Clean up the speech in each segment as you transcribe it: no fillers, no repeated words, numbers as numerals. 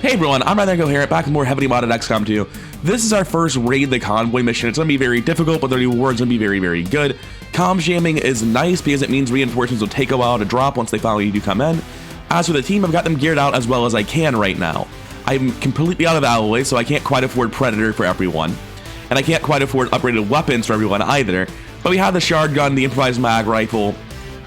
Hey everyone, I'm Covert, back with more heavily modded XCOM 2. This is our first Raid the Convoy mission. It's going to be very difficult, but the reward's going to be very, very good. Comm jamming is nice because it means reinforcements will take a while to drop once they finally do come in. As for the team, I've got them geared out as well as I can right now. I'm completely out of alloy, so I can't quite afford Predator for everyone. And I can't quite afford upgraded weapons for everyone either. But we have the Shard Gun, the Improvised Mag Rifle,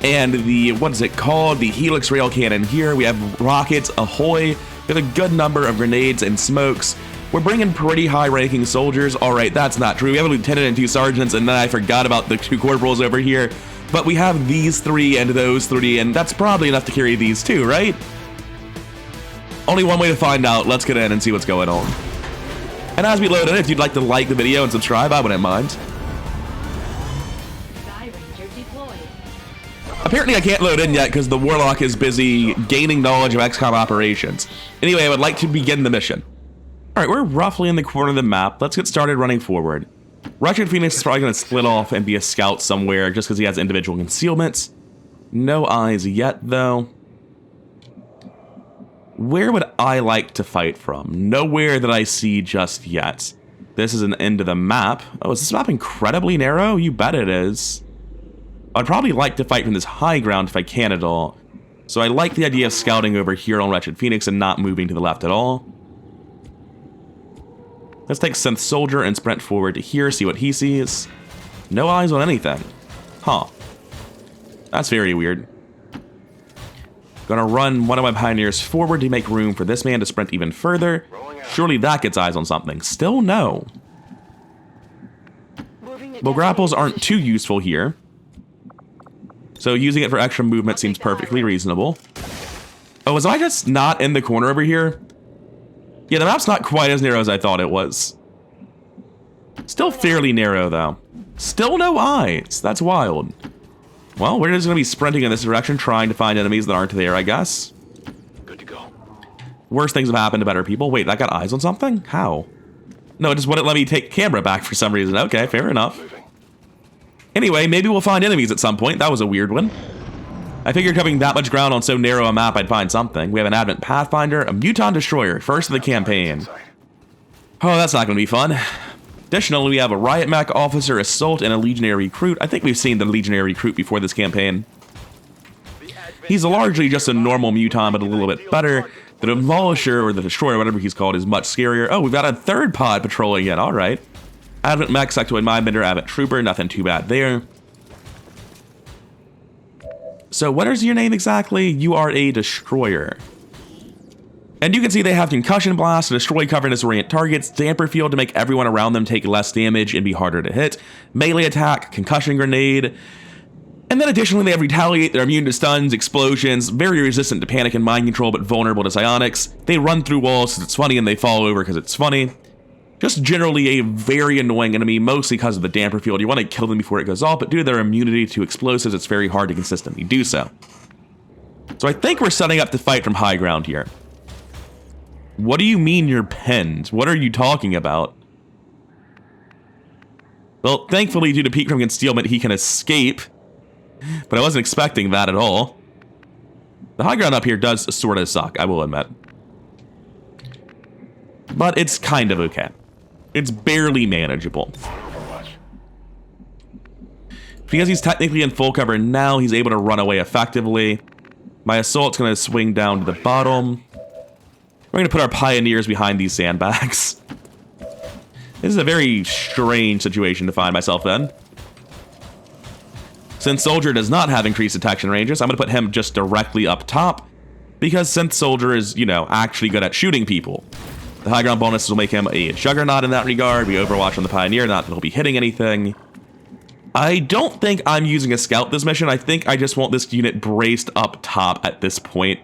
and the, what is it called? The Helix Rail Cannon here. We have rockets, ahoy. We have a good number of grenades and smokes. We're bringing pretty high-ranking soldiers. All right, that's not true. We have a lieutenant and 2 sergeants, and then I forgot about the 2 corporals over here. But we have these 3 and those 3, and that's probably enough to carry these 2, right? Only one way to find out. Let's get in and see what's going on. And as we load in, if you'd like to like the video and subscribe, I wouldn't mind. Apparently I can't load in yet because the Warlock is busy gaining knowledge of XCOM operations. Anyway, I would like to begin the mission. Alright, we're roughly in the corner of the map. Let's get started running forward. Wretched Phoenix is probably going to split off and be a scout somewhere just because he has individual concealments. No eyes yet, though. Where would I like to fight from? Nowhere that I see just yet. This is an end of the map. Oh, is this map incredibly narrow? You bet it is. I'd probably like to fight from this high ground if I can at all. So I like the idea of scouting over here on Wretched Phoenix and not moving to the left at all. Let's take Synth Soldier and sprint forward to here, see what he sees. No eyes on anything. Huh. That's very weird. Gonna run one of my Pioneers forward to make room for this man to sprint even further. Surely that gets eyes on something. Still no. Well, grapples aren't too useful here. So using it for extra movement seems perfectly reasonable. Oh, was I just not in the corner over here? Yeah, the map's not quite as narrow as I thought it was. Still fairly narrow, though. Still no eyes. That's wild. Well, we're just going to be sprinting in this direction, trying to find enemies that aren't there, I guess. Good to go. Worse things have happened to better people. Wait, that got eyes on something? How? No, it just wouldn't let me take camera back for some reason. Okay, fair enough. Anyway, maybe we'll find enemies at some point. That was a weird one. I figured covering that much ground on so narrow a map, I'd find something. We have an Advent Pathfinder, a Muton Destroyer, first of the campaign. Oh, that's not going to be fun. Additionally, we have a Riot Mech Officer, Assault, and a Legionary Recruit. I think we've seen the Legionary Recruit before this campaign. He's largely just a normal Muton, but a little bit better. The Demolisher, or the Destroyer, whatever he's called, is much scarier. Oh, we've got a 3rd pod patrolling it. All right. Advent Mech, Sectoid Mindbender, Advent Trooper, nothing too bad there. So what is your name exactly? You are a Destroyer. And you can see they have Concussion Blast to destroy cover and disorient targets, Damper Field to make everyone around them take less damage and be harder to hit, Melee Attack, Concussion Grenade, and then additionally they have Retaliate, they're immune to stuns, explosions, very resistant to panic and mind control but vulnerable to psionics. They run through walls because it's funny and they fall over because it's funny. Just generally a very annoying enemy, mostly because of the Damper Field. You want to kill them before it goes off, but due to their immunity to explosives, it's very hard to consistently do so. So I think we're setting up to fight from high ground here. What do you mean you're pinned? What are you talking about? Well, thankfully, due to Peek from Concealment, he can escape. But I wasn't expecting that at all. The high ground up here does sort of suck, I will admit. But it's kind of okay. It's barely manageable. Because he's technically in full cover now, he's able to run away effectively. My assault's going to swing down to the bottom. We're going to put our Pioneers behind these sandbags. This is a very strange situation to find myself in. Since Soldier does not have increased detection ranges, I'm going to put him just directly up top. Because Synth Soldier is, you know, actually good at shooting people. The high ground bonuses will make him a Juggernaut in that regard. We Overwatch on the Pioneer, not that he'll be hitting anything. I don't think I'm using a scout this mission. I think I just want this unit braced up top at this point.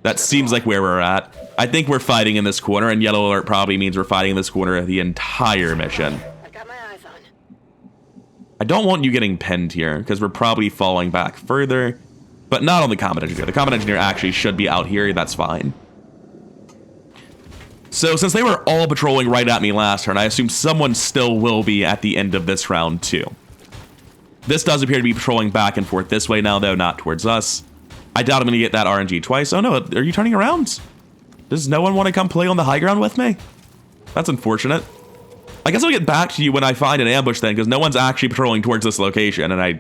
That seems like where we're at. I think we're fighting in this corner, and Yellow Alert probably means we're fighting in this corner the entire mission. I don't want you getting pinned here, because we're probably falling back further. But not on the Combat Engineer. The Combat Engineer actually should be out here. That's fine. So since they were all patrolling right at me last turn, I assume someone still will be at the end of this round too. This does appear to be patrolling back and forth this way now, though, not towards us. I doubt I'm going to get that RNG twice. Oh no, are you turning around? Does no one want to come play on the high ground with me? That's unfortunate. I guess I'll get back to you when I find an ambush then, because no one's actually patrolling towards this location, and I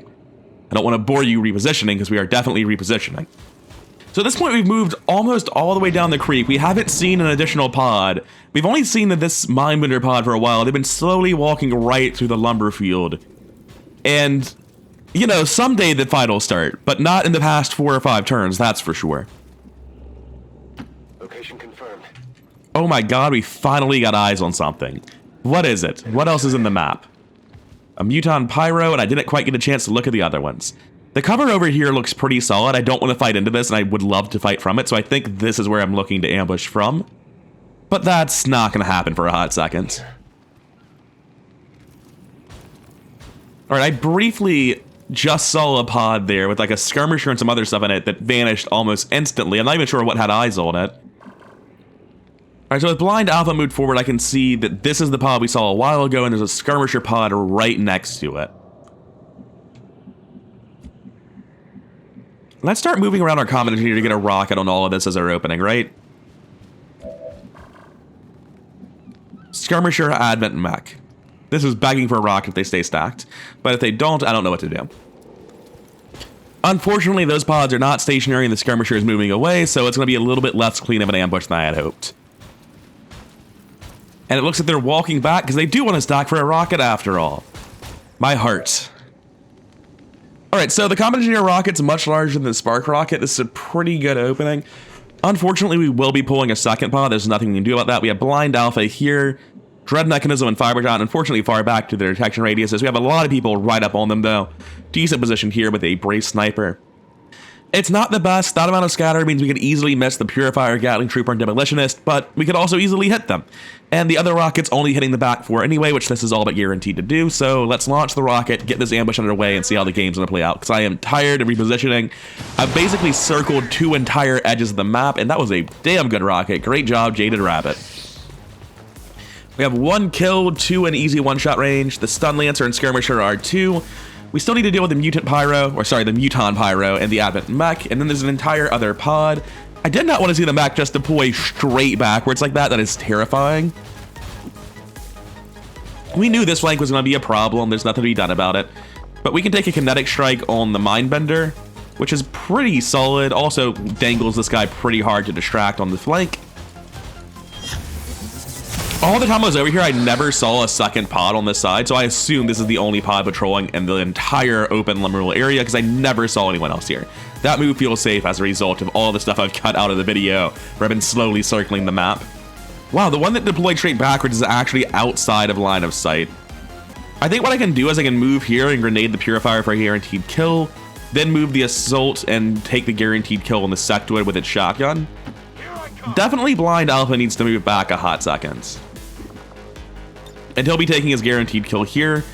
don't want to bore you repositioning, because we are definitely repositioning. So at this point, we've moved almost all the way down the creek. We haven't seen an additional pod. We've only seen this Mindbender pod for a while. They've been slowly walking right through the lumber field. And, you know, someday the fight will start, but not in the past 4 or 5 turns, that's for sure. Location confirmed. Oh my god, we finally got eyes on something. What is it? What else is in the map? A Muton Pyro, and I didn't quite get a chance to look at the other ones. The cover over here looks pretty solid. I don't want to fight into this, and I would love to fight from it, so I think this is where I'm looking to ambush from. But that's not going to happen for a hot second. Alright, I briefly just saw a pod there with like a skirmisher and some other stuff in it that vanished almost instantly. I'm not even sure what had eyes on it. Alright, so with blind alpha moved forward, I can see that this is the pod we saw a while ago, and there's a skirmisher pod right next to it. Let's start moving around our common engineer to get a rocket on all of this as our opening, right? Skirmisher, Advent, Mech. This is begging for a rocket if they stay stacked. But if they don't, I don't know what to do. Unfortunately, those pods are not stationary and the skirmisher is moving away, so it's going to be a little bit less clean of an ambush than I had hoped. And it looks like they're walking back because they do want to stack for a rocket after all. My heart. Alright, so the Common Engineer rocket's much larger than the Spark rocket. This is a pretty good opening. Unfortunately, we will be pulling a second pod. There's nothing we can do about that. We have Blind Alpha here, Dread Mechanism and Fibershot, unfortunately far back to their detection radiuses. We have a lot of people right up on them, though. Decent position here with a Brace Sniper. It's not the best. That amount of scatter means we could easily miss the Purifier, Gatling Trooper, and Demolitionist, but we could also easily hit them. And the other rocket's only hitting the back 4 anyway, which this is all but guaranteed to do, so let's launch the rocket, get this ambush underway, and see how the game's gonna play out, because I am tired of repositioning. I've basically circled 2 entire edges of the map, and that was a damn good rocket. Great job, Jaded Rabbit. We have 1 kill, 2 in easy one-shot range. The Stun Lancer and Skirmisher are 2. We still need to deal with the Muton Pyro, and the Advent Mech, and then there's an entire other pod. I did not want to see the mech just deploy straight backwards like that. That is terrifying. We knew this flank was going to be a problem. There's nothing to be done about it. But we can take a kinetic strike on the Mindbender, which is pretty solid. Also dangles this guy pretty hard to distract on the flank. All the time I was over here, I never saw a second pod on this side, so I assume this is the only pod patrolling in the entire open liminal area, because I never saw anyone else here. That move feels safe as a result of all the stuff I've cut out of the video, where I've been slowly circling the map. Wow, the one that deployed straight backwards is actually outside of line of sight. I think what I can do is I can move here and grenade the Purifier for a guaranteed kill, then move the Assault and take the guaranteed kill on the Sectoid with its shotgun. Definitely Blind Alpha needs to move back a hot second. And he'll be taking his guaranteed kill here.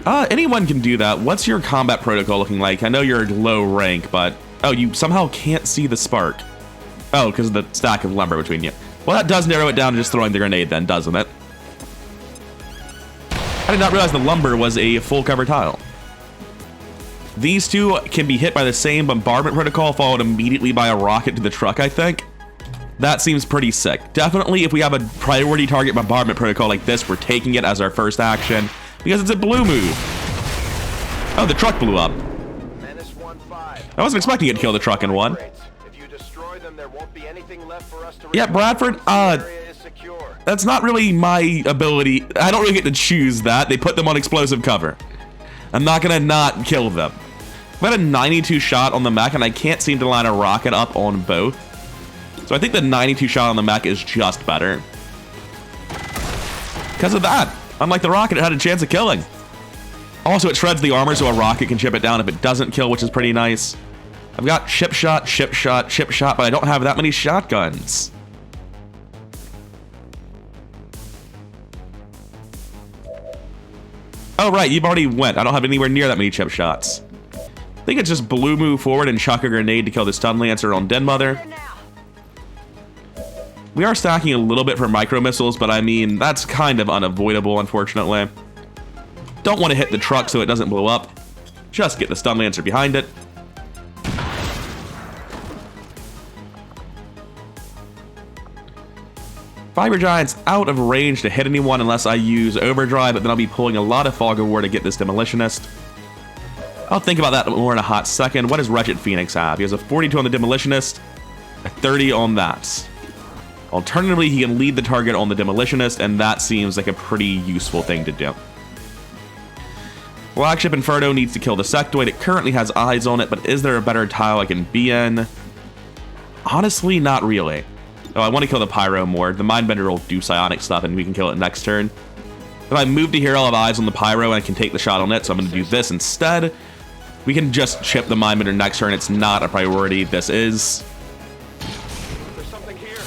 Anyone can do that. What's your combat protocol looking like? I know you're low rank, but... Oh, you somehow can't see the spark. Oh, because of the stack of lumber between you. Well, that does narrow it down to just throwing the grenade then, doesn't it? I did not realize the lumber was a full cover tile. These two can be hit by the same bombardment protocol, followed immediately by a rocket to the truck, I think. That seems pretty sick. Definitely, if we have a priority target bombardment protocol like this, we're taking it as our first action, because it's a blue move. Oh, the truck blew up. I wasn't expecting it to kill the truck in one. Yeah, Bradford, that's not really my ability. I don't really get to choose that. They put them on explosive cover. I'm not gonna not kill them. I've got a 92 shot on the mech, and I can't seem to line a rocket up on both. So I think the 92 shot on the mech is just better. Because of that. Unlike the rocket, it had a chance of killing. Also, it shreds the armor, so a rocket can chip it down if it doesn't kill, which is pretty nice. I've got chip shot, but I don't have that many shotguns. Oh, right, you've already went. I don't have anywhere near that many chip shots. I think it's just blue move forward and chuck a grenade to kill the Stun Lancer on Den Mother. We are stacking a little bit for micro missiles, but I mean, that's kind of unavoidable, unfortunately. Don't want to hit the truck so it doesn't blow up. Just get the Stun Lancer behind it. Fiber Giant's out of range to hit anyone unless I use Overdrive, but then I'll be pulling a lot of Fog of War to get this Demolitionist. I'll think about that more in a hot second. What does Wretched Phoenix have? He has a 42 on the Demolitionist, a 30 on that. Alternatively, he can lead the target on the Demolitionist, and that seems like a pretty useful thing to do. Flagship Inferno needs to kill the Sectoid. It currently has eyes on it, but is there a better tile I can be in? Honestly, not really. Oh, I want to kill the Pyro more. The Mindbender will do psionic stuff, and we can kill it next turn. If I move to here, I'll have eyes on the Pyro, and I can take the shot on it, so I'm going to do this instead. We can just chip the Mindbender next turn. It's not a priority. This is. There's something here.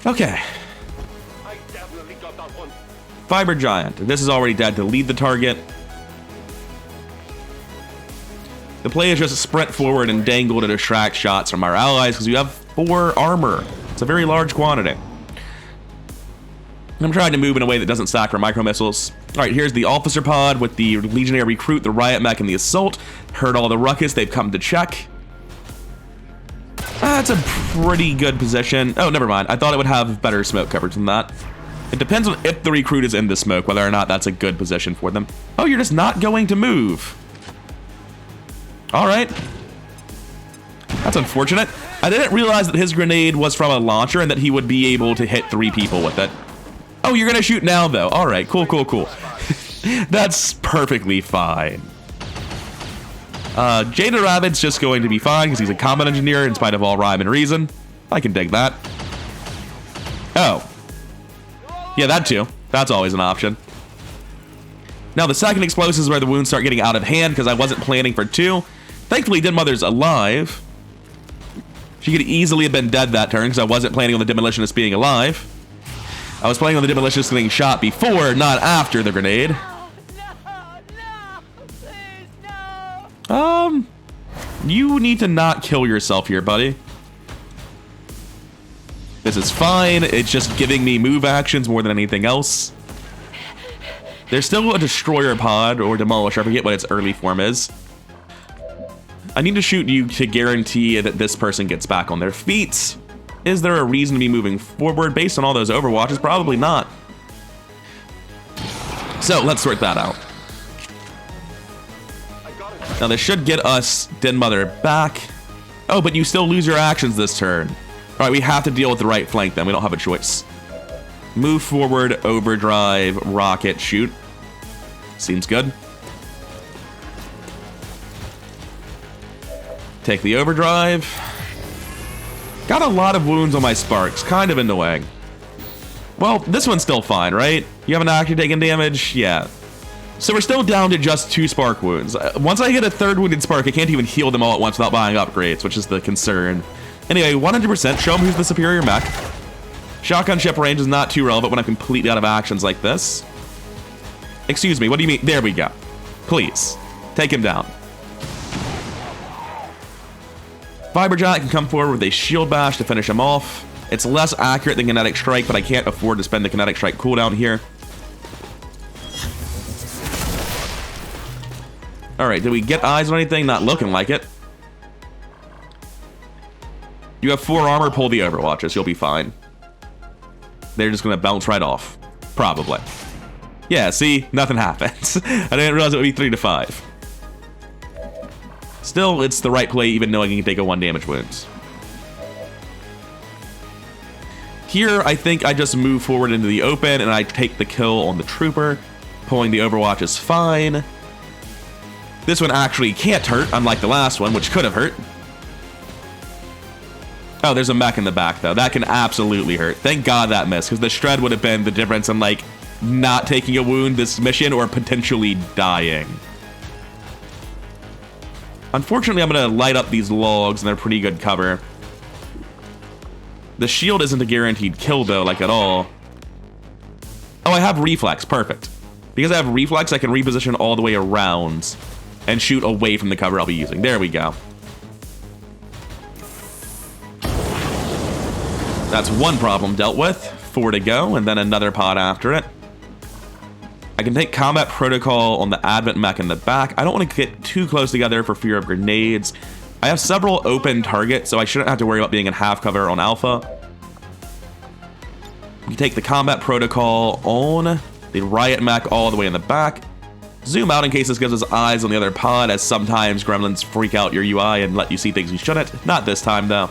Okay. I definitely got that one. Fiber Giant. This is already dead to lead the target. The play is just sprint forward and dangle to distract shots from our allies because you have 4 armor. It's a very large quantity. I'm trying to move in a way that doesn't stack for micro missiles. All right, here's the officer pod with the Legionnaire Recruit, the Riot Mech, and the Assault. Heard all the ruckus. They've come to check. That's a pretty good position. Oh, never mind. I thought it would have better smoke coverage than that. It depends on if the Recruit is in the smoke, whether or not that's a good position for them. Oh, you're just not going to move. All right. That's unfortunate. I didn't realize that his grenade was from a launcher and that he would be able to hit 3 people with it. Oh, you're going to shoot now, though. All right, cool, cool, cool. That's perfectly fine. Jada Rabbit's just going to be fine because he's a combat engineer in spite of all rhyme and reason. I can dig that. Oh. Yeah, that too. That's always an option. Now, the second explosive is where the wounds start getting out of hand because I wasn't planning for 2. Thankfully, Dead Mother's alive. She could easily have been dead that turn because I wasn't planning on the Demolitionist being alive. I was planning on the Demolitionist getting shot before, not after the grenade. No, please, no. You need to not kill yourself here, buddy. This is fine. It's just giving me move actions more than anything else. There's still a Destroyer pod or Demolisher. I forget what its early form is. I need to shoot you to guarantee that this person gets back on their feet. Is there a reason to be moving forward based on all those overwatches? Probably not. So let's sort that out. Now this should get us Den Mother back. Oh, but you still lose your actions this turn. All right, we have to deal with the right flank then. We don't have a choice. Move forward, overdrive, rocket, shoot. Seems good. Take the overdrive. Got a lot of wounds on my sparks. Kind of annoying. Well, this one's still fine, right? You haven't actually taken damage? Yeah. So we're still down to just 2 spark wounds. Once I hit a 3rd wounded spark, I can't even heal them all at once without buying upgrades, which is the concern. Anyway, 100%. Show them who's the superior mech. Shotgun ship range is not too relevant when I'm completely out of actions like this. Excuse me, what do you mean? There we go. Please, take him down. Fiber Giant can come forward with a shield bash to finish him off. It's less accurate than Kinetic Strike, but I can't afford to spend the Kinetic Strike cooldown here. Alright, did we get eyes on anything? Not looking like it. You have 4 armor, pull the Overwatches, you'll be fine. They're just going to bounce right off. Probably. Yeah, see? Nothing happens. I didn't realize it would be 3 to 5. Still, it's the right play even knowing you can take a 1 damage wounds. Here, I think I just move forward into the open and I take the kill on the trooper. Pulling the Overwatch is fine. This one actually can't hurt, unlike the last one, which could have hurt. Oh, there's a mech in the back, though. That can absolutely hurt. Thank God that missed, because the shred would have been the difference in, like, not taking a wound this mission or potentially dying. Unfortunately, I'm going to light up these logs, and they're pretty good cover. The shield isn't a guaranteed kill, though, like at all. Oh, I have reflex. Perfect. Because I have reflex, I can reposition all the way around and shoot away from the cover I'll be using. There we go. That's 1 problem dealt with. 4 to go, and then another pod after it. I can take combat protocol on the Advent mech in the back. I don't want to get too close together for fear of grenades. I have several open targets, so I shouldn't have to worry about being in half cover on Alpha. You take the combat protocol on the riot mech all the way in the back. Zoom out in case this gives us eyes on the other pod, as sometimes gremlins freak out your UI and let you see things you shouldn't. Not this time, though.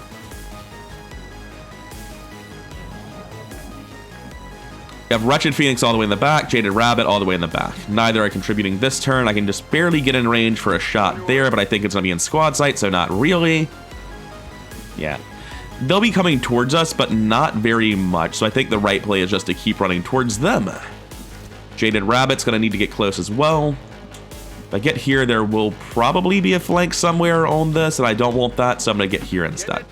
You have Wretched Phoenix all the way in the back, Jaded Rabbit all the way in the back. Neither are contributing this turn. I can just barely get in range for a shot there, but I think it's going to be in squad sight, so not really. Yeah. They'll be coming towards us, but not very much, so I think the right play is just to keep running towards them. Jaded Rabbit's going to need to get close as well. If I get here, there will probably be a flank somewhere on this, and I don't want that, so I'm going to get here instead.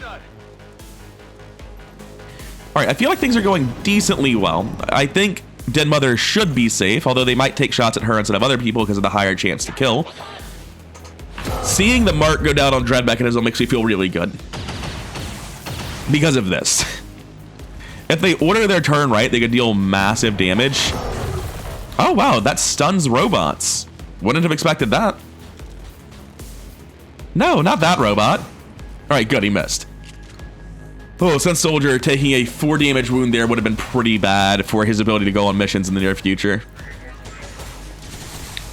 Alright, I feel like things are going decently well. I think Dead Mother should be safe, although they might take shots at her instead of other people because of the higher chance to kill. Seeing the mark go down on Dread Mechanism makes me feel really good. Because of this. If they order their turn right, they could deal massive damage. Oh wow, that stuns robots. Wouldn't have expected that. No, not that robot. Alright, good, he missed. Oh, Sense Soldier taking a 4 damage wound there would have been pretty bad for his ability to go on missions in the near future.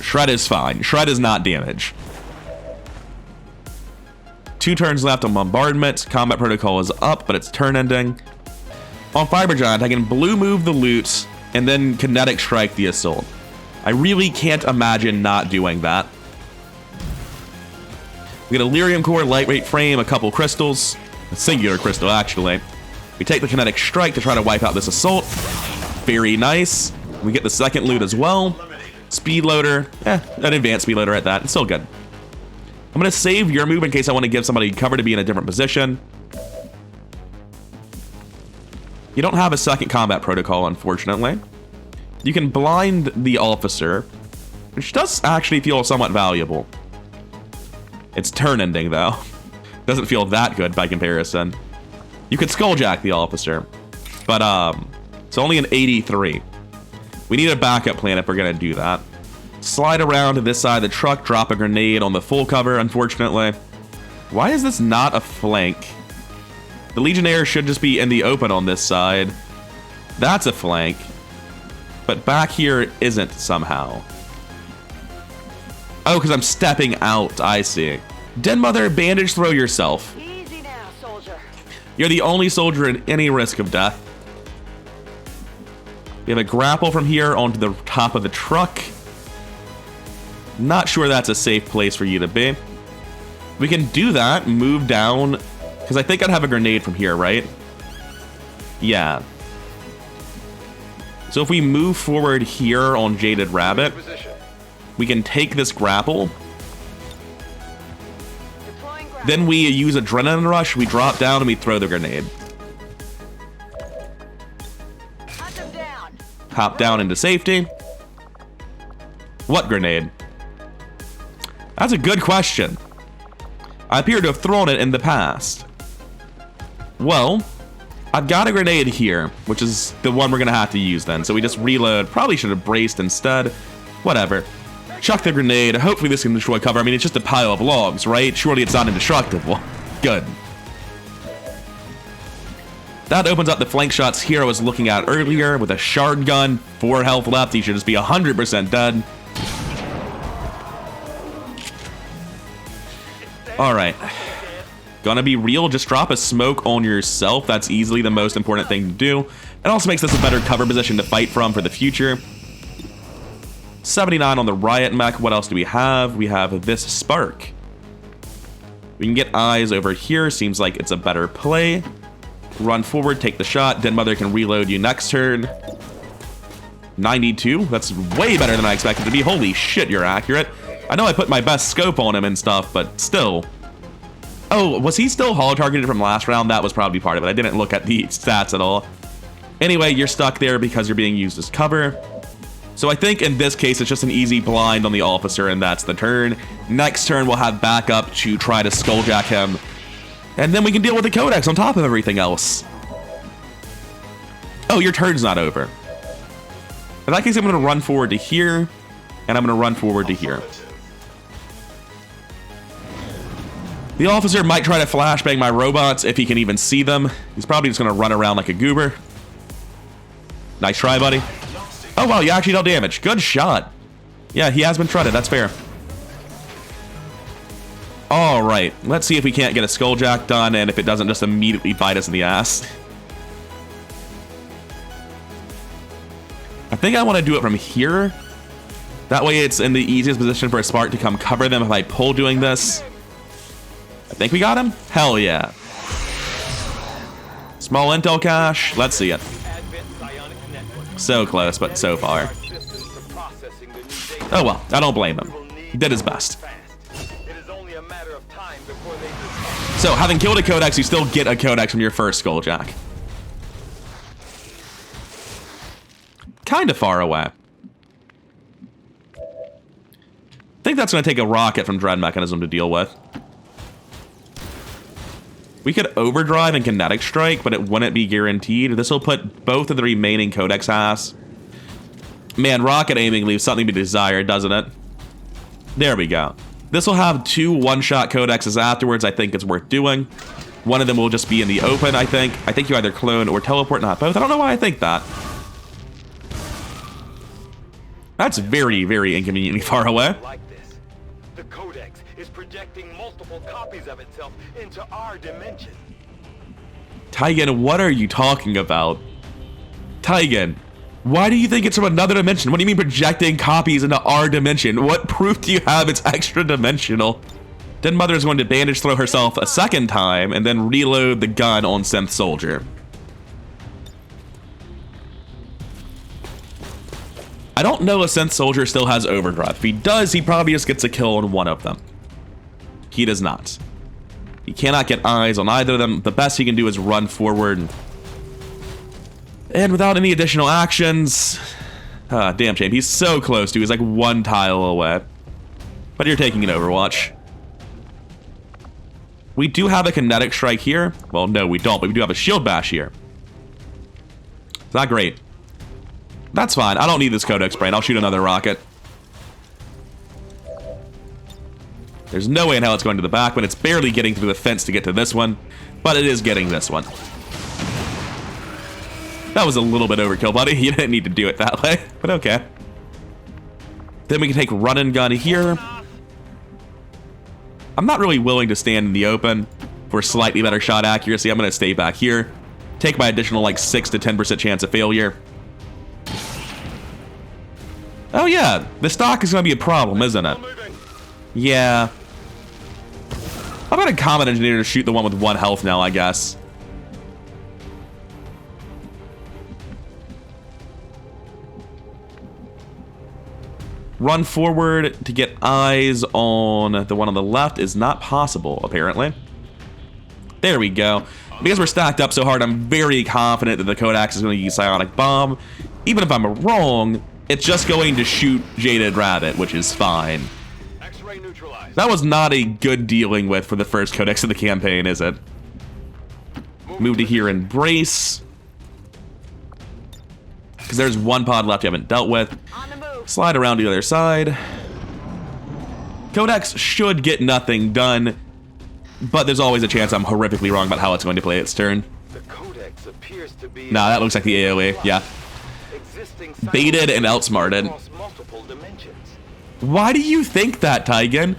Shred is fine. Shred is not damage. 2 turns left on Bombardment. Combat Protocol is up, but it's turn ending. On Fiber Giant, I can blue move the loot and then Kinetic Strike the Assault. I really can't imagine not doing that. We get a Lyrium Core, Lightweight Frame, a couple crystals. A singular crystal, actually. We take the Kinetic Strike to try to wipe out this Assault. Very nice. We get the second loot as well. Speed Loader. An advanced Speed Loader at that. It's still good. I'm going to save your move in case I want to give somebody cover to be in a different position. You don't have a second combat protocol, unfortunately. You can blind the officer, which does actually feel somewhat valuable. It's turn ending, though. Doesn't feel that good by comparison. You could skulljack the officer, but it's only an 83. We need a backup plan if we're going to do that. Slide around to this side of the truck, drop a grenade on the full cover, unfortunately. Why is this not a flank? The Legionnaire should just be in the open on this side. That's a flank. But back here isn't somehow. Oh, because I'm stepping out. I see. Den Mother, bandage throw yourself. Easy now, soldier. You're the only soldier at any risk of death. We have a grapple from here onto the top of the truck. Not sure that's a safe place for you to be. We can do that, move down, because I think I'd have a grenade from here, right? Yeah. So if we move forward here on Jaded Rabbit, we can take this grapple. Then we use Adrenaline Rush, we drop down, and we throw the grenade. Hop down into safety. What grenade? That's a good question. I appear to have thrown it in the past. Well, I've got a grenade here, which is the one we're going to have to use then. So we just reload. Probably should have braced instead. Whatever. Chuck the grenade. Hopefully this can destroy cover. I mean, it's just a pile of logs, right? Surely it's not indestructible. Good. That opens up the flank shots here I was looking at earlier with a shard gun. 4 health left. He should just be 100% dead. Alright. Gonna be real, just drop a smoke on yourself. That's easily the most important thing to do. It also makes this a better cover position to fight from for the future. 79 on the riot mech. What else do we have? We have this spark. We can get eyes over here. Seems like it's a better play. Run forward, take the shot. Den Mother can reload you next turn. 92. That's way better than I expected to be. Holy shit, you're accurate. I know I put my best scope on him and stuff, but still. Oh, was he still hollow targeted from last round? That was probably part of it. I didn't look at the stats at all. Anyway, you're stuck there because you're being used as cover. So I think in this case, it's just an easy blind on the officer, and that's the turn. Next turn, we'll have backup to try to skulljack him. And then we can deal with the Codex on top of everything else. Oh, your turn's not over. In that case, I'm going to run forward to here, and I'm going to run forward to here. The officer might try to flashbang my robots if he can even see them. He's probably just going to run around like a goober. Nice try, buddy. Oh, wow, you actually dealt damage. Good shot. Yeah, he has been shredded. That's fair. All right, let's see if we can't get a Skulljack done, and if it doesn't just immediately bite us in the ass. I think I want to do it from here. That way it's in the easiest position for a Spark to come cover them if I pull doing this. I think we got him? Hell yeah. Small intel cache. Let's see it. So close, but so far. Oh well, I don't blame him. He did his best. So, having killed a Codex, you still get a Codex from your first Skulljack. Kind of far away. I think that's going to take a rocket from Dread Mechanism to deal with. We could overdrive and kinetic strike, but it wouldn't be guaranteed. This will put both of the remaining Codex ass. Man, rocket aiming leaves something to be desired, doesn't it? There we go. This will have 2 one-shot Codexes afterwards. I think it's worth doing. One of them will just be in the open, I think. I think you either clone or teleport, not both. I don't know why I think that. That's very, very inconveniently far away. Like this. The Codex is projecting multiple copies of itself into our dimension. Taigen, what are you talking about? Taigen, why do you think it's from another dimension? What do you mean projecting copies into our dimension? What proof do you have it's extra dimensional? Then Mother's going to bandage throw herself a second time and then reload the gun on Synth Soldier. I don't know if Synth Soldier still has overdrive. If he does, he probably just gets a kill on one of them. He does not. He cannot get eyes on either of them. The best he can do is run forward. And without any additional actions... damn shame. He's so close to. He's like 1 tile away. But you're taking an Overwatch. We do have a kinetic strike here. Well, no, we don't. But we do have a shield bash here. It's not great. That's fine. I don't need this Codex brain. I'll shoot another rocket. There's no way in hell it's going to the back, but it's barely getting through the fence to get to this one. But it is getting this one. That was a little bit overkill, buddy. You didn't need to do it that way, but okay. Then we can take run and gun here. I'm not really willing to stand in the open for slightly better shot accuracy. I'm going to stay back here. Take my additional like 6 to 10% chance of failure. Oh yeah, the stock is going to be a problem, isn't it? Yeah. How about a Comet Engineer to shoot the one with 1 health now, I guess? Run forward to get eyes on the one on the left is not possible, apparently. There we go. Because we're stacked up so hard, I'm very confident that the Codex is going to use Psionic Bomb. Even if I'm wrong, it's just going to shoot Jaded Rabbit, which is fine. X-ray neutralized. That was not a good dealing with for the first Codex of the campaign, is it? Move to here and brace. Because there's 1 pod left you haven't dealt with. Slide around to the other side. Codex should get nothing done, but there's always a chance I'm horrifically wrong about how it's going to play its turn. The Codex appears to be Nah, that looks like the AoE, yeah. Baited and outsmarted. Why do you think that, Taigen?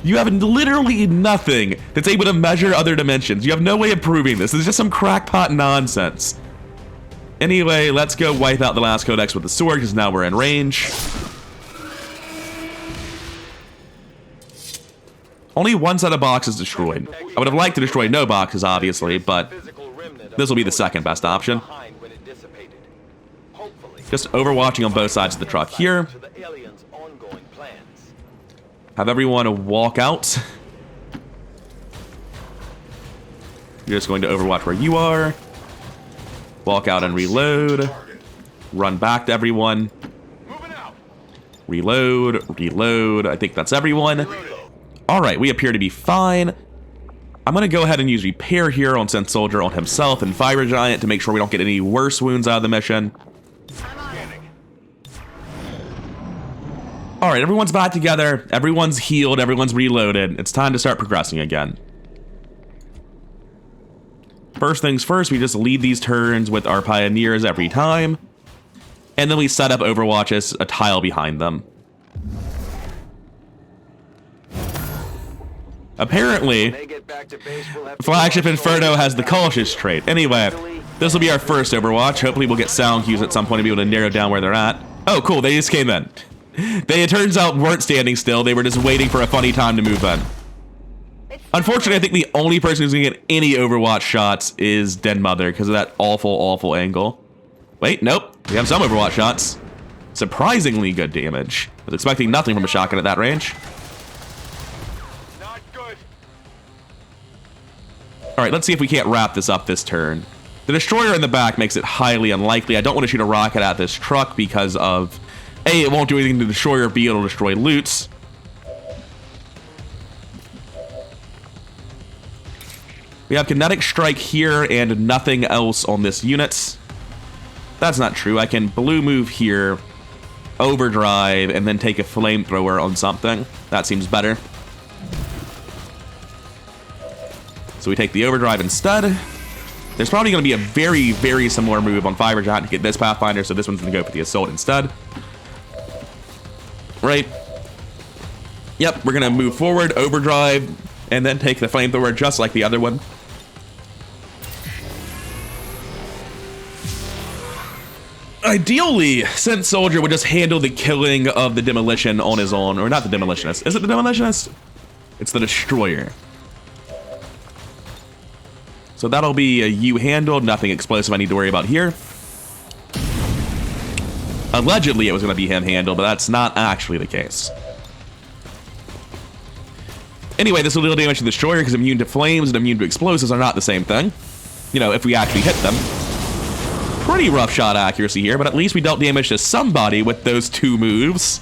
You have literally nothing that's able to measure other dimensions. You have no way of proving this. This is just some crackpot nonsense. Anyway, let's go wipe out the last Codex with the sword, because now we're in range. Only 1 set of boxes destroyed. I would have liked to destroy no boxes, obviously, but this will be the second best option. Just overwatching on both sides of the truck here. Have everyone walk out. You're just going to overwatch where you are. Walk out and reload. Run back to everyone. Reload, reload. I think that's everyone. Alright, we appear to be fine. I'm going to go ahead and use Repair here on Synth Soldier, on himself, and Fire Giant to make sure we don't get any worse wounds out of the mission. Alright, everyone's back together. Everyone's healed. Everyone's reloaded. It's time to start progressing again. First things first, we just lead these turns with our Pioneers every time. and then we set up Overwatch as a tile behind them. Apparently, Flagship Inferno has the cautious trait. Anyway, this will be our first Overwatch. Hopefully we'll get sound cues at some point to be able to narrow down where they're at. Oh, cool, they just came in. They, it turns out, weren't standing still. They were just waiting for a funny time to move in. Unfortunately, I think the only person who's going to get any Overwatch shots is Den Mother because of that awful, awful angle. Wait, nope. We have some Overwatch shots. Surprisingly good damage. I was expecting nothing from a shotgun at that range. Not good. All right, let's see if we can't wrap this up this turn. The destroyer in the back makes it highly unlikely. I don't want to shoot a rocket at this truck because of, A, it won't do anything to the destroyer, B, it'll destroy loots. We have kinetic strike here and nothing else on this unit. That's not true. I can blue move here, overdrive, and then take a flamethrower on something. That seems better. So we take the overdrive instead. There's probably going to be a very, very similar move on Fibershot to get this Pathfinder, so this one's going to go for the assault instead. Right. Yep, we're going to move forward, overdrive, and then take the flamethrower just like the other one. Ideally, Scent Soldier would just handle the killing of the Demolition on his own. Or not the Demolitionist. Is it the Demolitionist? It's the Destroyer. So that'll be a U handled. Nothing explosive I need to worry about here. Allegedly, it was going to be him handled, but that's not actually the case. Anyway, this will deal damage to the Destroyer because immune to flames and immune to explosives are not the same thing. You know, if we actually hit them. Pretty rough shot accuracy here, but at least we dealt damage to somebody with those two moves.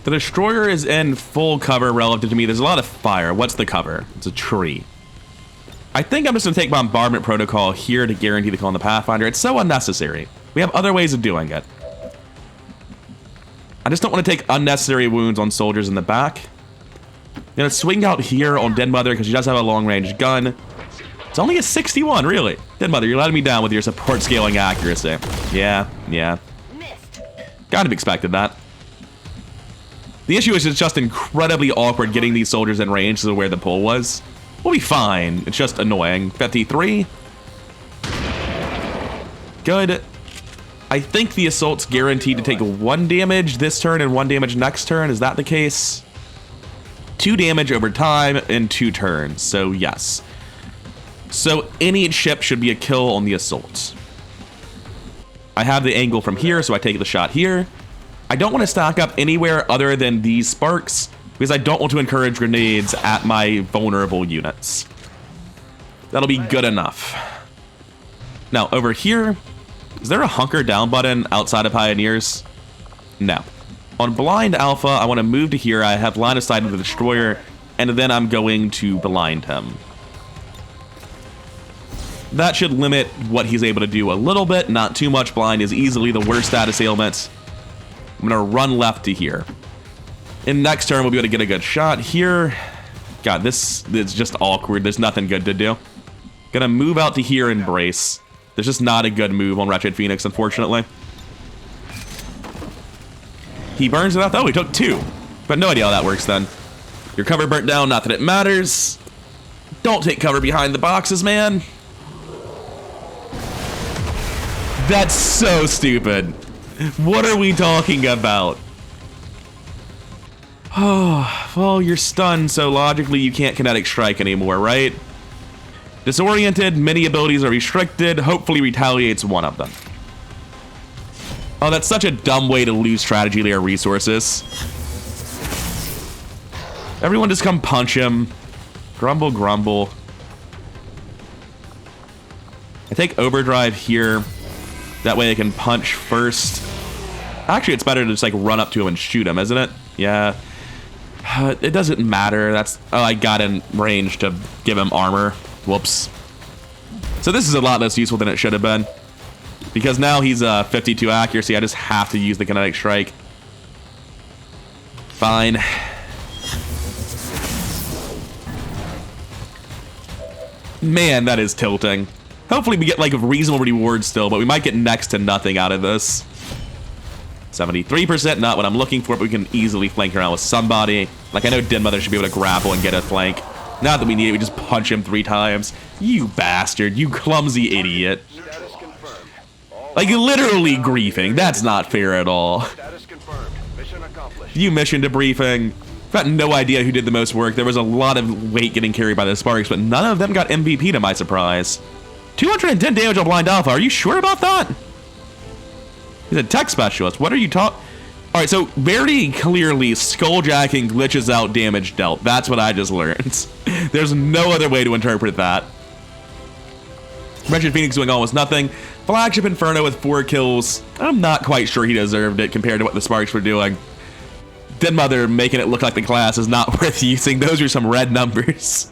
The Destroyer is in full cover relative to me. There's a lot of fire. What's the cover? It's a tree. I think I'm just going to take Bombardment Protocol here to guarantee the kill on the Pathfinder. It's so unnecessary. We have other ways of doing it. I just don't want to take unnecessary wounds on soldiers in the back. I'm going to swing out here on Den Mother because she does have a long-range gun. It's only a 61, really. Den Mother, you're letting me down with your support scaling accuracy. Yeah. Kind of expected that. The issue is it's just incredibly awkward getting these soldiers in range to where the pull was. We'll be fine. It's just annoying. 53. Good. I think the assault's guaranteed to take 1 damage this turn and 1 damage next turn. Is that the case? 2 damage over time in 2 turns. So, yes. So any ship should be a kill on the assault. I have the angle from here, so I take the shot here. I don't want to stack up anywhere other than these sparks, because I don't want to encourage grenades at my vulnerable units. That'll be good enough. Now, over here, is there a hunker down button outside of Pioneers? No. On Blind Alpha, I want to move to here. I have line of sight of the Destroyer, and then I'm going to blind him. That should limit what he's able to do a little bit. Not too much. Blind is easily the worst status ailment. I'm going to run left to here. In next turn, we'll be able to get a good shot here. God, this is just awkward. There's nothing good to do. Gonna move out to here and brace. There's just not a good move on Wretched Phoenix, unfortunately. He burns it out. Oh, he took 2. But no idea how that works then. Your cover burnt down. Not that it matters. Don't take cover behind the boxes, man. That's so stupid. What are we talking about? Oh, well, you're stunned, so logically you can't kinetic strike anymore, right? Disoriented, many abilities are restricted. Hopefully retaliates one of them. Oh, that's such a dumb way to lose strategy layer resources. Everyone just come punch him. Grumble, grumble. I take overdrive here. That way I can punch first. Actually, it's better to just like run up to him and shoot him, isn't it? Yeah. It doesn't matter. That's... Oh, I got in range to give him armor. Whoops. So this is a lot less useful than it should have been. Because now he's 52 accuracy, I just have to use the kinetic strike. Fine. Man, that is tilting. Hopefully we get like a reasonable reward still, but we might get next to nothing out of this. 73%, not what I'm looking for, but we can easily flank around with somebody. Like, I know Den Mother should be able to grapple and get a flank. Not that we need it, we just punch him 3 times. You bastard, you clumsy idiot. Status confirmed. All Like, literally griefing, that's not fair at all. status confirmed. Mission accomplished. You mission debriefing. I've got no idea who did the most work. There was a lot of weight getting carried by the Sparks, but none of them got MVP to my surprise. 210 damage on Blind Alpha, are you sure about that? He's a tech specialist. What are you talking? All right, so very clearly, Skulljacking glitches out damage dealt. That's what I just learned. There's no other way to interpret that. Wretched Phoenix doing almost nothing. Flagship Inferno with 4 kills. I'm not quite sure he deserved it compared to what the Sparks were doing. Den Mother making it look like the class is not worth using. Those are some red numbers.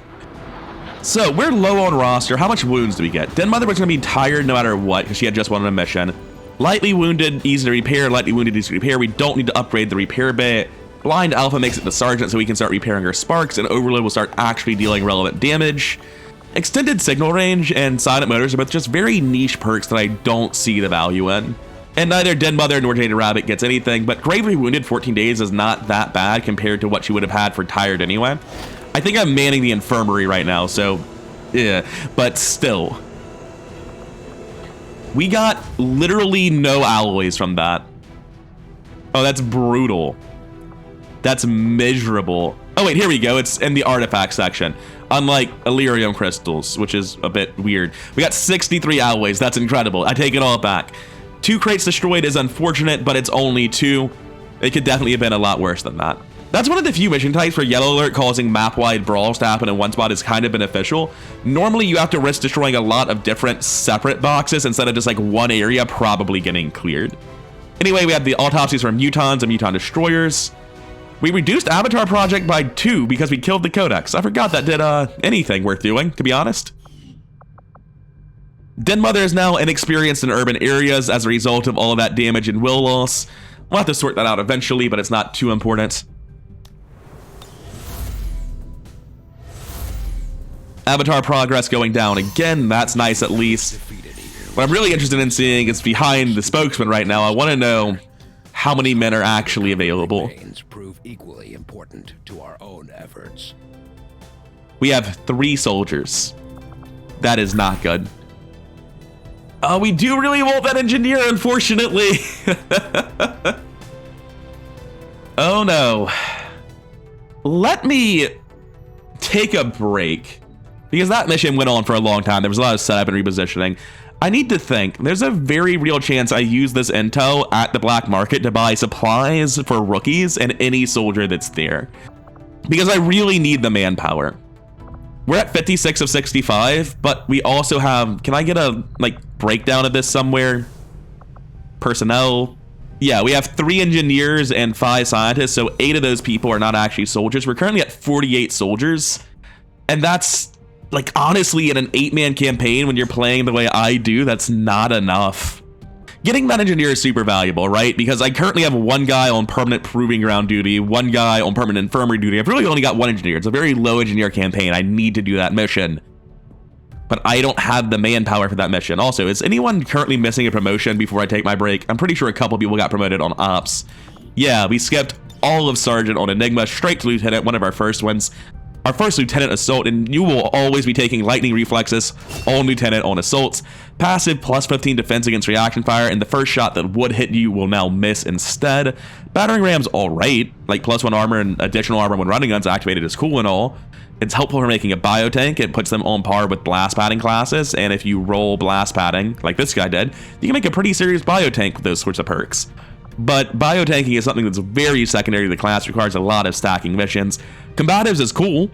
So we're low on roster. How much wounds do we get? Den Mother was going to be tired no matter what because she had just won a mission. Lightly wounded, easy to repair. Lightly wounded, easy to repair. We don't need to upgrade the repair bay. Blind Alpha makes it the Sergeant so we can start repairing our Sparks, and Overload will start actually dealing relevant damage. Extended Signal Range and Silent Motors are both just very niche perks that I don't see the value in. And neither Den Mother nor Jaded Rabbit gets anything, but Gravely Wounded 14 days is not that bad compared to what she would have had for Tired anyway. I think I'm manning the Infirmary right now, so yeah, but still. We got literally no alloys from that. Oh, that's brutal. That's miserable. Oh wait, here we go. It's in the artifact section. Unlike Illyrium crystals, which is a bit weird. We got 63 alloys. That's incredible. I take it all back. 2 crates destroyed is unfortunate, but it's only 2. It could definitely have been a lot worse than that. That's one of the few mission types where Yellow Alert causing map-wide brawls to happen in one spot is kind of beneficial. Normally, you have to risk destroying a lot of different separate boxes instead of just like one area probably getting cleared. Anyway, we have the autopsies from mutons and muton destroyers. We reduced Avatar Project by 2 because we killed the Codex. I forgot that did anything worth doing, to be honest. Den Mother is now inexperienced in urban areas as a result of all of that damage and will loss. We'll have to sort that out eventually, but it's not too important. Avatar progress going down again. That's nice at least. What I'm really interested in seeing is behind the spokesman right now. I want to know how many men are actually available. Prove equally important to our own efforts. We have 3 soldiers. That is not good. We do really want that engineer, unfortunately. Oh no. Let me take a break. Because that mission went on for a long time. There was a lot of setup and repositioning. I need to think. There's a very real chance I use this intel at the black market to buy supplies for rookies and any soldier that's there. Because I really need the manpower. We're at 56 of 65, but we also have... Can I get a breakdown of this somewhere? Personnel. Yeah, we have 3 engineers and 5 scientists, so 8 of those people are not actually soldiers. We're currently at 48 soldiers. And that's... honestly, in an 8-man campaign, when you're playing the way I do, that's not enough. Getting that engineer is super valuable, right? Because I currently have 1 guy on permanent proving ground duty, 1 guy on permanent infirmary duty. I've really only got 1 engineer. It's a very low engineer campaign. I need to do that mission. But I don't have the manpower for that mission. Also, is anyone currently missing a promotion before I take my break? I'm pretty sure a couple people got promoted on Ops. Yeah, we skipped all of Sergeant on Enigma, straight to Lieutenant, one of our first ones. Our first Lieutenant Assault, and you will always be taking Lightning Reflexes on Lieutenant on Assaults. Passive plus 15 defense against reaction fire, and the first shot that would hit you will now miss instead. Battering Ram's alright, plus 1 armor and additional armor when running guns activated is cool and all. It's helpful for making a biotank. It puts them on par with blast padding classes, and if you roll blast padding, like this guy did, you can make a pretty serious biotank with those sorts of perks. But biotanking is something that's very secondary to the class, requires a lot of stacking missions. Combatives is cool,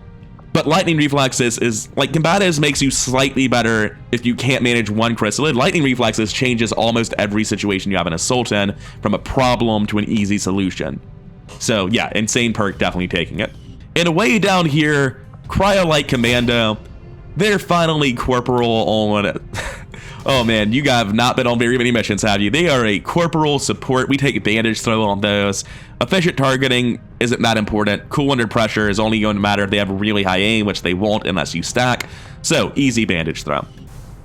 but Lightning Reflexes is, Combatives makes you slightly better if you can't manage 1 chrysalid. Lightning Reflexes changes almost every situation you have an assault in, from a problem to an easy solution. So yeah, insane perk, definitely taking it. And way down here, Cryolite Commando, they're finally corporal on... Oh man, you guys have not been on very many missions, have you? They are a corporal support. We take bandage throw on those. Efficient targeting isn't that important. Cool under pressure is only going to matter if they have really high aim, which they won't unless you stack. So, easy bandage throw.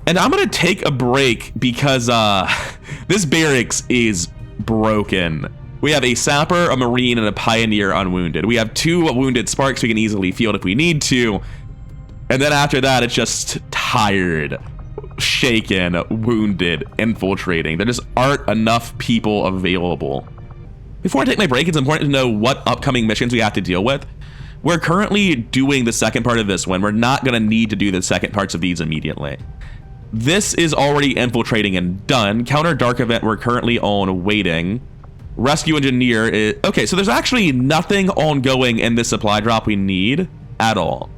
And I'm going to take a break because this barracks is broken. We have a sapper, a marine, and a pioneer unwounded. We have 2 wounded sparks we can easily field if we need to. And then after that, it's just tired, shaken, wounded, infiltrating. There just aren't enough people available. Before I take my break, it's important to know what upcoming missions we have to deal with. We're currently doing the second part of this one. We're not going to need to do the second parts of these immediately. This is already infiltrating and done. Counter Dark Event, we're currently on waiting. Rescue Engineer is... Okay, so there's actually nothing ongoing in this supply drop we need at all.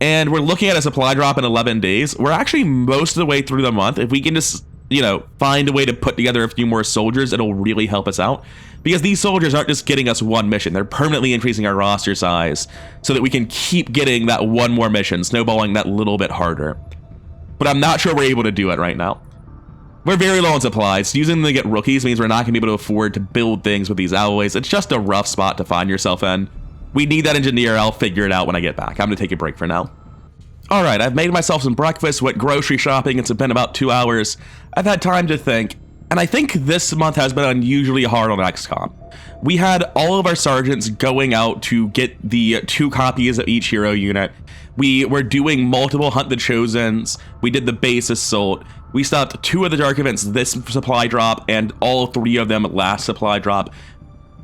And we're looking at a supply drop in 11 days. We're actually most of the way through the month. If we can just, you know, find a way to put together a few more soldiers, it'll really help us out. Because these soldiers aren't just getting us one mission. They're permanently increasing our roster size so that we can keep getting that one more mission, snowballing that little bit harder. But I'm not sure we're able to do it right now. We're very low on supplies. Using them to get rookies means we're not going to be able to afford to build things with these alloys. It's just a rough spot to find yourself in. We need that engineer. I'll figure it out when I get back. I'm going to take a break for now. All right, I've made myself some breakfast, went grocery shopping. It's been about 2 hours. I've had time to think. And I think this month has been unusually hard on XCOM. We had all of our sergeants going out to get the 2 copies of each hero unit. We were doing multiple Hunt the Chosens. We did the base assault. We stopped 2 of the dark events this supply drop and all 3 of them last supply drop.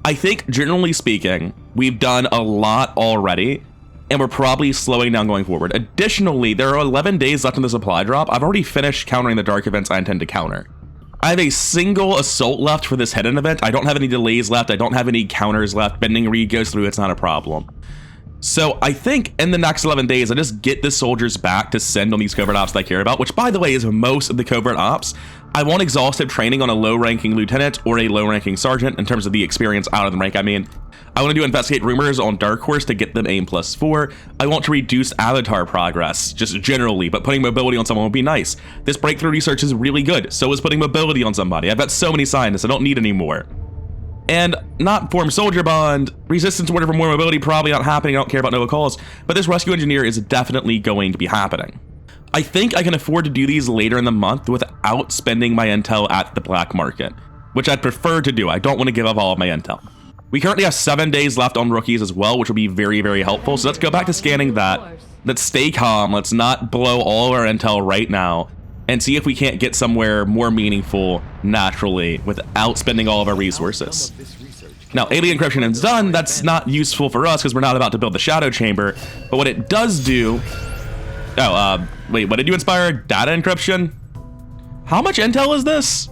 I think, generally speaking, we've done a lot already, and we're probably slowing down going forward. Additionally, there are 11 days left in the supply drop. I've already finished countering the dark events I intend to counter. I have a single assault left for this hidden event. I don't have any delays left. I don't have any counters left. Bending Reed goes through. It's not a problem. So I think in the next 11 days, I just get the soldiers back to send on these covert ops that I care about, which, by the way, is most of the covert ops. I want exhaustive training on a low-ranking lieutenant or a low-ranking sergeant in terms of the experience out of the rank. I mean, I want to do investigate rumors on Dark Horse to get them aim +4. I want to reduce avatar progress, just generally, but putting mobility on someone would be nice. This breakthrough research is really good. So is putting mobility on somebody. I've got so many scientists, I don't need any more. And not form soldier bond, resistance order for more mobility, probably not happening. I don't care about Nova calls, but this rescue engineer is definitely going to be happening. I think I can afford to do these later in the month without spending my intel at the black market, which I'd prefer to do. I don't want to give up all of my intel. We currently have 7 days left on rookies as well, which will be very, very helpful. So let's go back to scanning that. Let's stay calm. Let's not blow all of our intel right now and see if we can't get somewhere more meaningful naturally without spending all of our resources. Now, alien encryption is done. That's not useful for us because we're not about to build the shadow chamber. But what it does do... Oh, wait, what did you inspire? Data encryption? How much intel is this?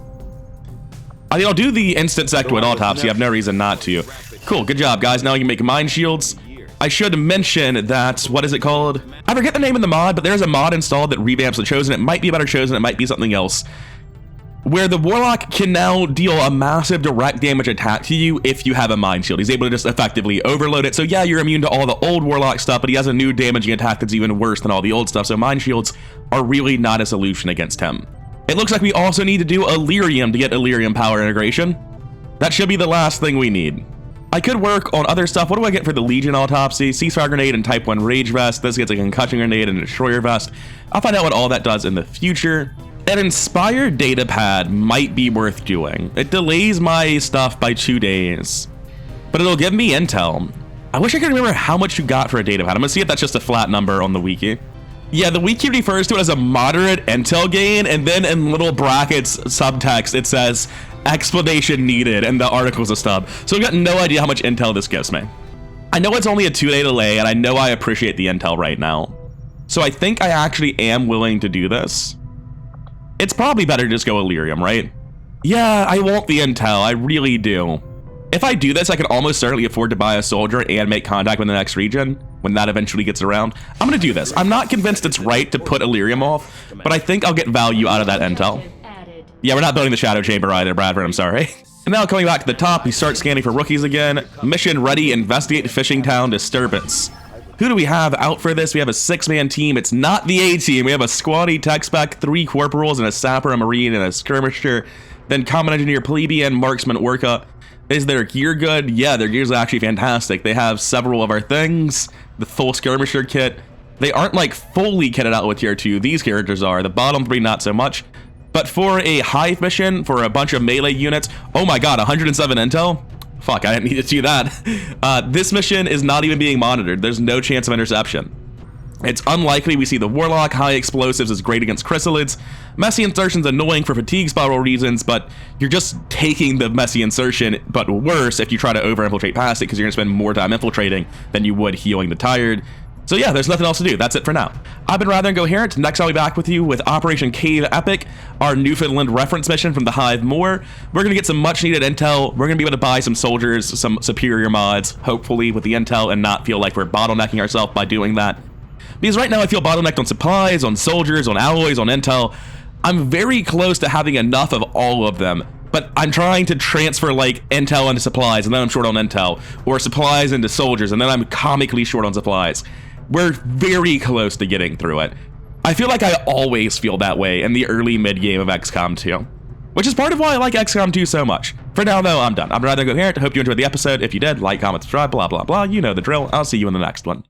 I mean, I'll do the instant sectoid autopsy. I have no reason not to. Cool, good job, guys. Now you can make mind shields. I should mention that, what is it called? I forget the name of the mod, but there's a mod installed that revamps the Chosen. It might be about a Chosen, it might be something else, where the Warlock can now deal a massive direct damage attack to you if you have a mind shield. He's able to just effectively overload it. So yeah, you're immune to all the old Warlock stuff, but he has a new damaging attack that's even worse than all the old stuff. So mind shields are really not a solution against him. It looks like we also need to do Illyrium to get Illyrium power integration. That should be the last thing we need. I could work on other stuff. What do I get for the Legion autopsy? Ceasefire grenade and Type 1 rage vest. This gets a concussion grenade and a destroyer vest. I'll find out what all that does in the future. An inspired data pad might be worth doing. It delays my stuff by 2 days, but it'll give me intel. I wish I could remember how much you got for a data pad. I'm gonna see if that's just a flat number on the wiki. Yeah, the wiki refers to it as a moderate intel gain, and then in little brackets subtext it says explanation needed, and the article's a stub. So I've got no idea how much intel this gives me. I know it's only a 2-day delay, and I know I appreciate the intel right now. So I think I actually am willing to do this. It's probably better to just go Illyrium, right? Yeah, I want the intel, I really do. If I do this, I can almost certainly afford to buy a soldier and make contact with the next region when that eventually gets around. I'm gonna do this. I'm not convinced it's right to put Illyrium off, but I think I'll get value out of that intel. Yeah, we're not building the shadow chamber either, Bradford, I'm sorry. And now coming back to the top, we start scanning for rookies again. Mission ready, investigate fishing town disturbance. Who do we have out for this? We have a 6-man team. It's not the A team. We have a squatty tech spec, 3 corporals, and a sapper, a marine, and a skirmisher. Then common engineer, plebeian, marksman, orca. Is their gear good? Yeah, their gear's actually fantastic. They have several of our things. The full skirmisher kit. They aren't like fully kitted out with tier 2. These characters are. The bottom 3, not so much. But for a Hive mission, for a bunch of melee units, oh my god, 107 intel? Fuck, I didn't need to see that. This mission is not even being monitored. There's no chance of interception. It's unlikely we see the Warlock. High explosives is great against chrysalids. Messy insertion's annoying for fatigue spiral reasons, but you're just taking the messy insertion, but worse if you try to over-infiltrate past it, because you're going to spend more time infiltrating than you would healing the tired. So yeah, there's nothing else to do. That's it for now. I've been Rather Incoherent. Next, I'll be back with you with Operation Cave Epic, our Newfoundland reference mission from the Hive more. We're going to get some much-needed intel. We're going to be able to buy some soldiers, some superior mods, hopefully with the intel, and not feel like we're bottlenecking ourselves by doing that. Because right now I feel bottlenecked on supplies, on soldiers, on alloys, on intel. I'm very close to having enough of all of them, but I'm trying to transfer like intel into supplies, and then I'm short on intel, or supplies into soldiers, and then I'm comically short on supplies. We're very close to getting through it. I feel like I always feel that way in the early mid-game of XCOM 2, which is part of why I like XCOM 2 so much. For now, though, I'm done. I'm Rather Incoherent. I hope you enjoyed the episode. If you did, like, comment, subscribe, blah, blah, blah. You know the drill. I'll see you in the next one.